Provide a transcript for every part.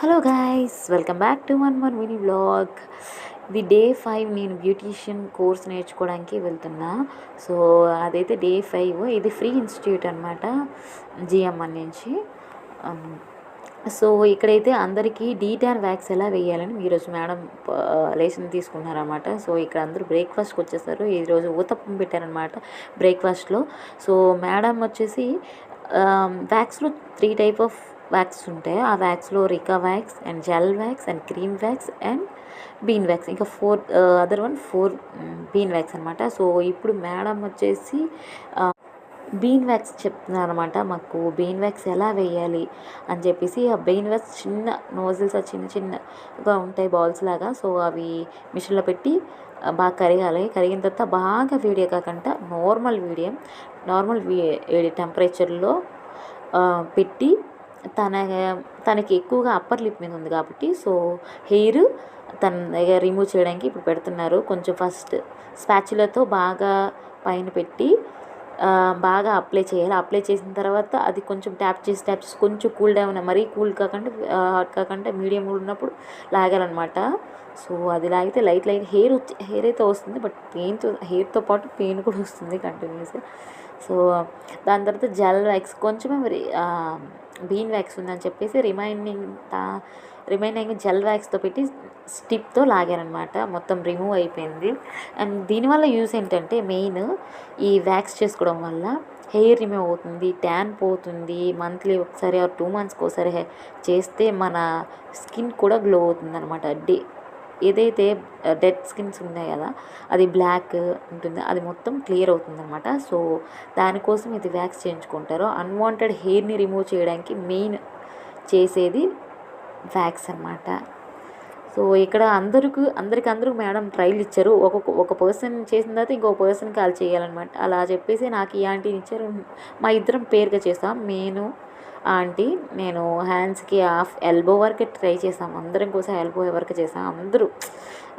Hello guys, welcome back to one more mini vlog. ఇది day 5. నేను beautician course నేర్చుకోవడానికి వెళ్తున్నా. సో అదైతే డే 5. ఇది ఫ్రీ ఇన్స్టిట్యూట్ అనమాట, జిఎంఆర్ నుంచి. సో ఇక్కడైతే అందరికీ డీటాన్ వ్యాక్స్ ఎలా వేయాలని ఈరోజు మేడం లెసన్ తీసుకున్నారనమాట. సో ఇక్కడ అందరూ బ్రేక్ఫాస్ట్కి వచ్చేసారు. ఈరోజు ఊతప్పం పెట్టారనమాట బ్రేక్ఫాస్ట్లో. సో మేడం వచ్చేసి వ్యాక్స్లో 3 టైప్ ఆఫ్ వ్యాక్స్ ఉంటాయి. ఆ వ్యాక్స్లో Rica wax and gel wax and cream wax and bean wax, ఇంకా 4 బీన్ వ్యాక్స్ అనమాట. సో ఇప్పుడు మేడం వచ్చేసి బీన్ వ్యాక్స్ చెప్తున్నారు అనమాట. మాకు బీన్ వ్యాక్స్ ఎలా వేయాలి అని చెప్పేసి, ఆ బీన్ వ్యాక్స్ చిన్న నోజిల్స్ చిన్నగా ఉంటాయి, బాల్స్ లాగా. సో అవి మిషన్లో పెట్టి బాగా కరిగిన తర్వాత బాగా వేడి కాకుండా నార్మల్ టెంపరేచర్లో పెట్టి, తనకి ఎక్కువగా అప్పర్ లిప్ మీద ఉంది కాబట్టి సో హెయిర్ తన దగ్గర రిమూవ్ చేయడానికి ఇప్పుడు పెడుతున్నారు. కొంచెం ఫస్ట్ స్పాచులతో బాగా పైన పెట్టి బాగా అప్లై చేయాలి. అప్లై చేసిన తర్వాత అది కొంచెం ట్యాప్ చేసి కొంచెం కూల్ డౌన్, మరీ కూల్ కాకుండా హాట్ కాకుండా మీడియం ఉన్నప్పుడు లాగాలన్నమాట. సో అది లాగితే లైట్ హెయిర్ అయితే వస్తుంది, బట్ హెయిర్తో పాటు పెయిన్ కూడా వస్తుంది కంటిన్యూస్గా. సో దాని తర్వాత జెల్ వ్యాక్స్, కొంచెమే బీన్ వ్యాక్స్ ఉందని చెప్పేసి రిమైనింగ్ జెల్ వ్యాక్స్తో పెట్టి స్టిప్తో లాగారనమాట. మొత్తం రిమూవ్ అయిపోయింది. అండ్ దీనివల్ల యూస్ ఏంటంటే, మెయిన్ ఈ వ్యాక్స్ చేసుకోవడం వల్ల హెయిర్ రిమూవ్ అవుతుంది, ట్యాన్ పోతుంది. మంత్లీ ఒకసారి 2 మంత్స్కి ఒకసారి చేస్తే మన స్కిన్ కూడా గ్లో అవుతుంది అనమాట. ఏదైతే డెడ్ స్కిన్స్ ఉన్నాయి కదా, అది బ్లాక్ ఉంటుంది, అది మొత్తం క్లియర్ అవుతుంది అనమాట. సో దానికోసం ఇది వ్యాక్స్ చేయించుకుంటారు. అన్వాంటెడ్ హెయిర్ని రిమూవ్ చేయడానికి మెయిన్ చేసేది వ్యాక్స్ అనమాట. సో ఇక్కడ అందరూ మేడం ట్రైల్ ఇచ్చారు. ఒక పర్సన్ చేసిన తర్వాత ఇంకో పర్సన్ కాల్ చేయాలన్నమాట. అలా చెప్పేసి నాకు ఈ ఆంటీని ఇచ్చారు. మా ఇద్దరం పేరుగా చేస్తాం. నేను హ్యాండ్స్కి హాఫ్ ఎల్బో వరకు ట్రై చేసాం. అందరం కోసం ఎల్బో వరకు చేసాం. అందరూ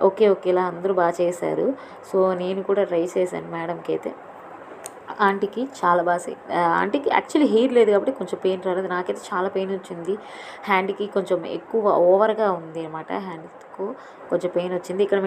ఓకేలా అందరూ బాగా చేశారు. సో నేను కూడా ట్రై చేశాను మేడంకి అయితే. ఆంటీకి చాలా బాగా ఆంటీకి యాక్చువల్లీ హెయిర్ లేదు కాబట్టి కొంచెం పెయిన్ రాలేదు. నాకైతే చాలా పెయిన్ వచ్చింది. హ్యాండ్కి కొంచెం ఎక్కువ ఓవర్గా ఉంది అనమాట. హ్యాండ్కు కొంచెం పెయిన్ వచ్చింది. ఇక్కడ